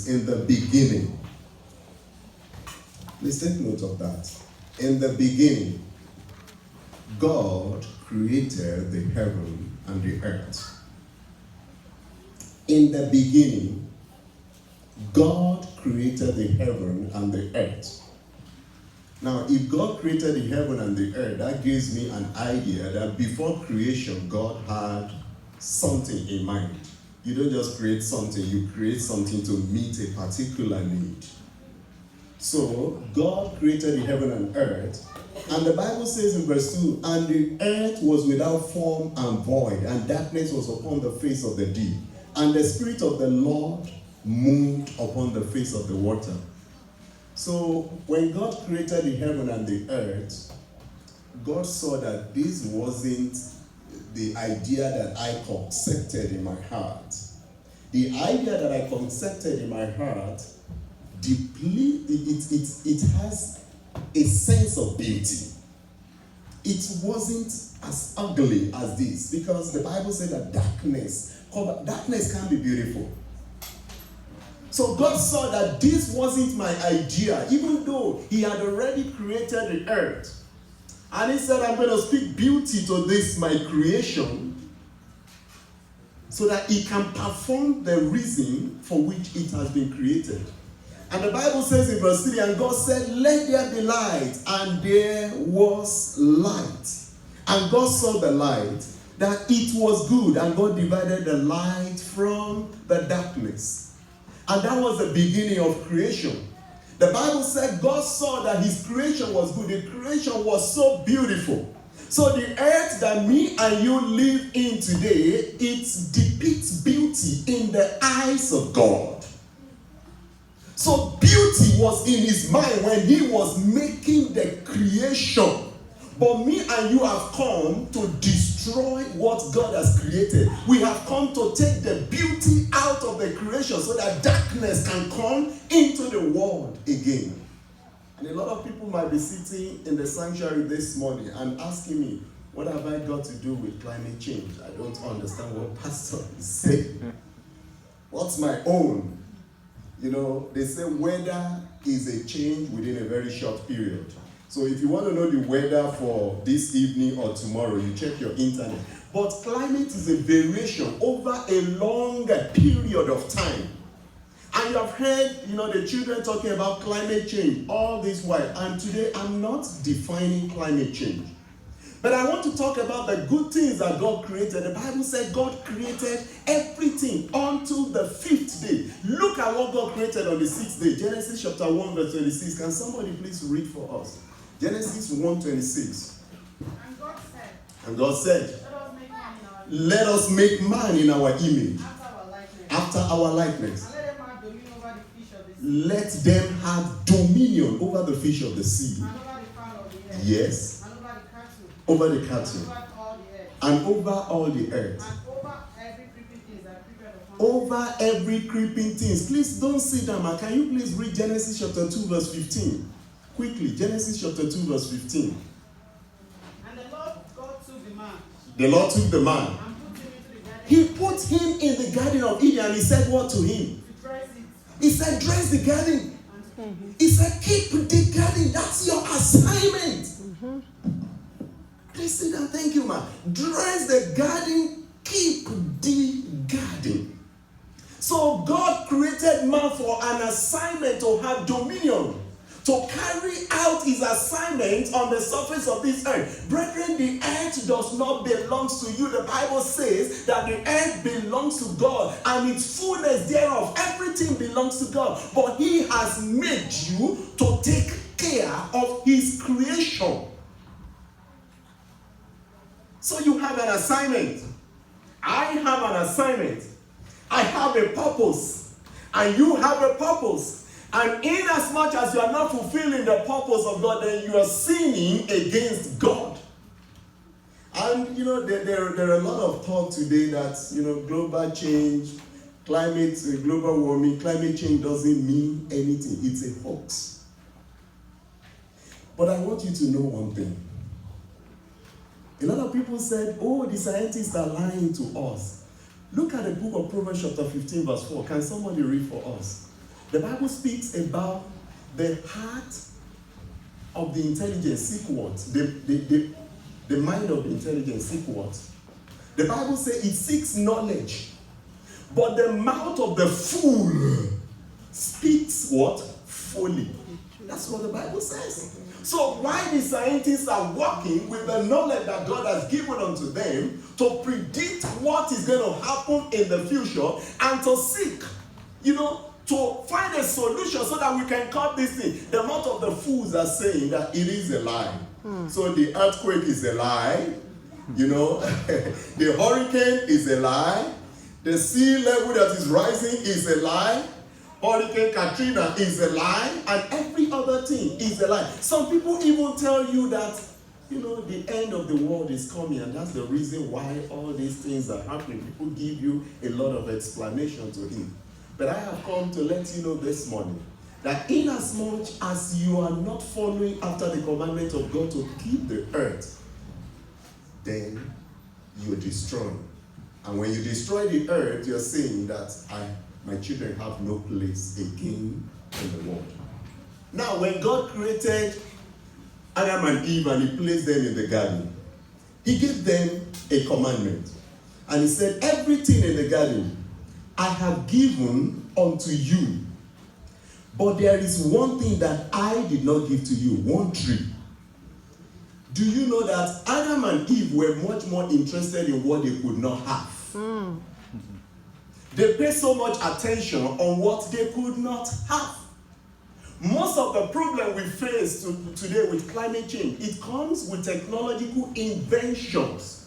In the beginning. Please take note of that. In the beginning, God created the heaven and the earth. In the beginning, God created the heaven and the earth. Now, if God created the heaven and the earth, that gives me an idea that before creation, God had something in mind. You don't just create something, you create something to meet a particular need. So, God created the heaven and earth, and the Bible says in verse 2, and the earth was without form and void, and darkness was upon the face of the deep, and the Spirit of the Lord moved upon the face of the water. So, when God created the heaven and the earth, God saw that this wasn't the idea that I concepted in my heart. The idea that I concepted in my heart, deeply, it has a sense of beauty. It wasn't as ugly as this, because the Bible said that darkness can be beautiful. So God saw that this wasn't my idea, even though He had already created the earth. And He said, I'm going to speak beauty to this, my creation, so that it can perform the reason for which it has been created. And the Bible says in verse 3, and God said, let there be light, and there was light. And God saw the light, that it was good, and God divided the light from the darkness. And that was the beginning of creation. The Bible said God saw that His creation was good. The creation was so beautiful. So the earth that me and you live in today, it depicts beauty in the eyes of God. So beauty was in His mind when He was making the creation. But me and you have come to destroy what God has created. We have come to take the beauty out of the creation so that darkness can come into the world again. And a lot of people might be sitting in the sanctuary this morning and asking me, what have I got to do with climate change? I don't understand what Pastor is saying. What's my own? You know, they say weather is a change within a very short period. So if you want to know the weather for this evening or tomorrow, you check your internet. But climate is a variation over a longer period of time. And you have heard, the children talking about climate change all this while. And today I'm not defining climate change. But I want to talk about the good things that God created. The Bible said God created everything until the 5th day. Look at what God created on the 6th day. Genesis chapter 1 verse 26. Can somebody please read for us? Genesis 1:26. And God said, let us make man in our image, after our likeness. Let them have dominion over the fish of the sea. Yes. Over the cattle. And over all the earth. Over every creeping thing. Please don't sit down, man. Can you please read Genesis chapter 2 verse 15? Quickly, Genesis chapter 2 verse 15. And the Lord God took the man. The Lord took the man. And put him in the garden. He put him in the garden of Eden, and He said what to him? To dress it. He said, dress the garden. He said, keep the garden. That's your assignment. Please sit down. Thank you, man. Dress the garden. Keep the garden. So God created man for an assignment to have dominion, to carry out His assignment on the surface of this earth. Brethren, the earth does not belong to you. The Bible says that the earth belongs to God and its fullness thereof. Everything belongs to God. But He has made you to take care of His creation. So you have an assignment. I have an assignment. I have a purpose. And you have a purpose. And in as much as you are not fulfilling the purpose of God, then you are sinning against God. And there are a lot of talk today that global change, global warming, climate change doesn't mean anything. It's a hoax. But I want you to know one thing. A lot of people said, the scientists are lying to us. Look at the book of Proverbs chapter 15 verse 4. Can somebody read for us? The Bible speaks about the heart of the intelligent seek what? The mind of the intelligent seek what? The Bible says it seeks knowledge. But the mouth of the fool speaks what? Folly. That's what the Bible says. So why the scientists are working with the knowledge that God has given unto them to predict what is going to happen in the future and to seek, to find a solution so that we can cut this thing. The mouth of the fools are saying that it is a lie. So the earthquake is a lie. The hurricane is a lie. The sea level that is rising is a lie. Hurricane Katrina is a lie. And every other thing is a lie. Some people even tell you that, the end of the world is coming. And that's the reason why all these things are happening. People give you a lot of explanation to it. But I have come to let you know this morning that inasmuch as you are not following after the commandment of God to keep the earth, then you're destroying. And when you destroy the earth, you're saying that my children have no place again in the world. Now, when God created Adam and Eve and he placed them in the garden, he gave them a commandment. And he said, everything in the garden I have given unto you. But there is one thing that I did not give to you, one tree. Do you know that Adam and Eve were much more interested in what they could not have? They paid so much attention on what they could not have. Most of the problem we face today with climate change, it comes with technological inventions.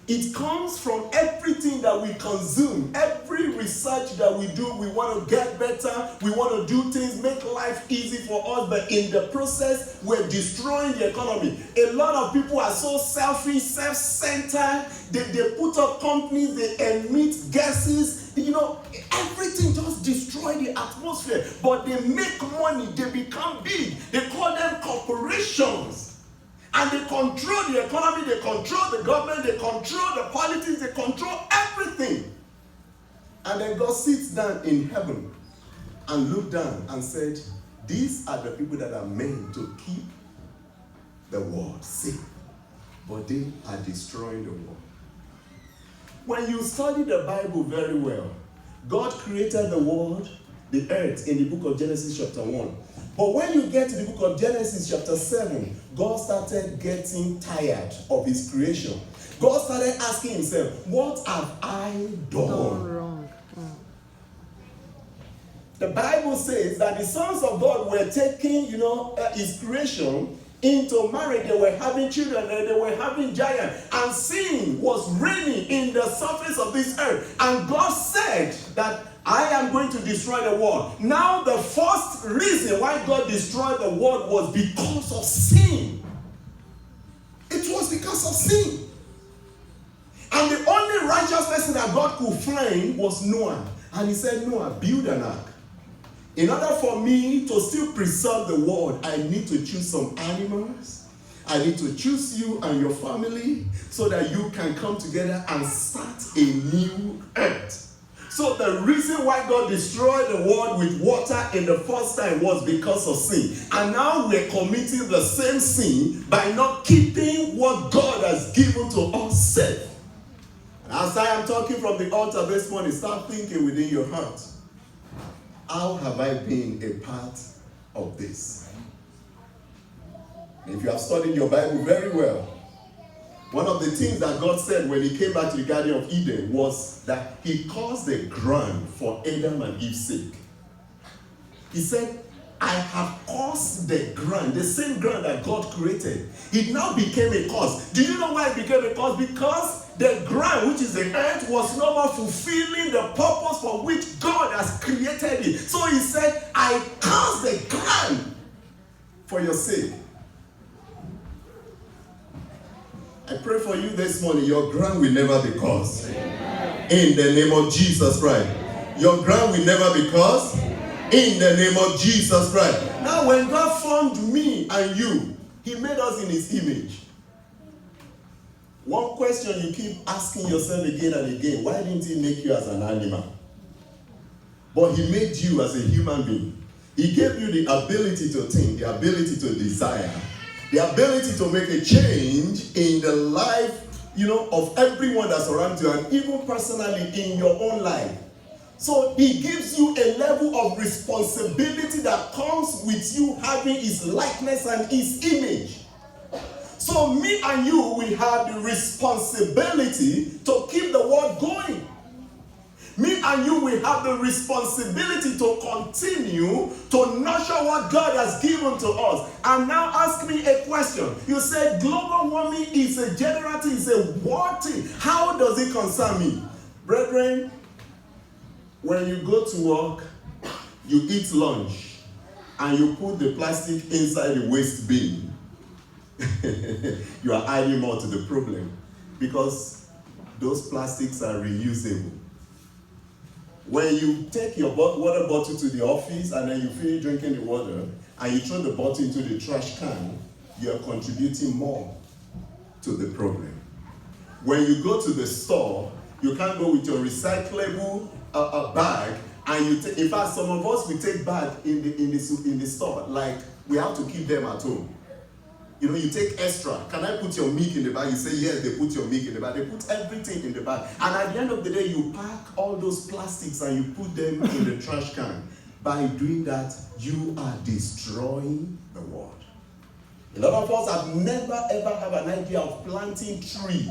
It comes from everything that we consume, every research that we do. We want to get better, we want to do things, make life easy for us, but in the process, we're destroying the economy. A lot of people are so selfish, self-centered, they put up companies, they emit gases, everything just destroys the atmosphere. But they make money, they become big, they call them corporations. And they control the economy, they control the government, they control the politics, they control everything. And then God sits down in heaven and looked down and said, these are the people that are meant to keep the world safe. But they are destroying the world. When you study the Bible very well, God created the world, the earth, in the book of Genesis chapter 1. But when you get to the book of Genesis chapter 7, God started getting tired of his creation. God started asking himself, what have I done wrong? The Bible says that the sons of God were taking, his creation into marriage. They were having children, and they were having giants. And sin was reigning in the surface of this earth. And God said that I am going to destroy the world. Now, the first reason why God destroyed the world was because of sin. It was because of sin. And the only righteous person that God could find was Noah. And he said, Noah, build an ark. In order for me to still preserve the world, I need to choose some animals. I need to choose you and your family so that you can come together and start a new earth. So the reason why God destroyed the world with water in the first time was because of sin. And now we're committing the same sin by not keeping what God has given to us safe. And as I am talking from the altar this morning, start thinking within your heart, how have I been a part of this? And if you have studied your Bible very well, one of the things that God said when he came back to the Garden of Eden was that he caused the ground for Adam and Eve's sake. He said, I have caused the ground, the same ground that God created. It now became a cause. Do you know why it became a cause? Because the ground, which is the earth, was no more fulfilling the purpose for which God has created it. So he said, I caused the ground for your sake. I pray for you this morning, your ground will never be cursed. In the name of Jesus Christ. Your ground will never be cursed. In the name of Jesus Christ. Now when God formed me and you, he made us in his image. One question you keep asking yourself again and again, why didn't he make you as an animal? but he made you as a human being. He gave you the ability to think, the ability to desire, the ability to make a change in the life, of everyone that's around you, and even personally in your own life. So he gives you a level of responsibility that comes with you having his likeness and his image. So me and you, we have the responsibility to keep the world going. Me and you, we have the responsibility to continue to nurture what God has given to us. And now ask me a question. You say global warming is a general thing, it's a what thing. How does it concern me? Brethren, when you go to work, you eat lunch, and you put the plastic inside the waste bin, you are adding more to the problem, because those plastics are reusable. When you take your water bottle to the office and then you finish drinking the water and you throw the bottle into the trash can, you are contributing more to the problem. When you go to the store, you can't go with your recyclable bag, and in fact, some of us, we take bag in the store, like we have to keep them at home. You take extra. Can I put your milk in the bag? You say yes, they put your milk in the bag. They put everything in the bag. And at the end of the day, you pack all those plastics and you put them in the trash can. By doing that, you are destroying the world. A lot of us have never ever have an idea of planting tree.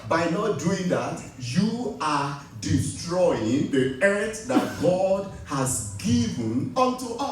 By not doing that, you are destroying the earth that God has given unto us.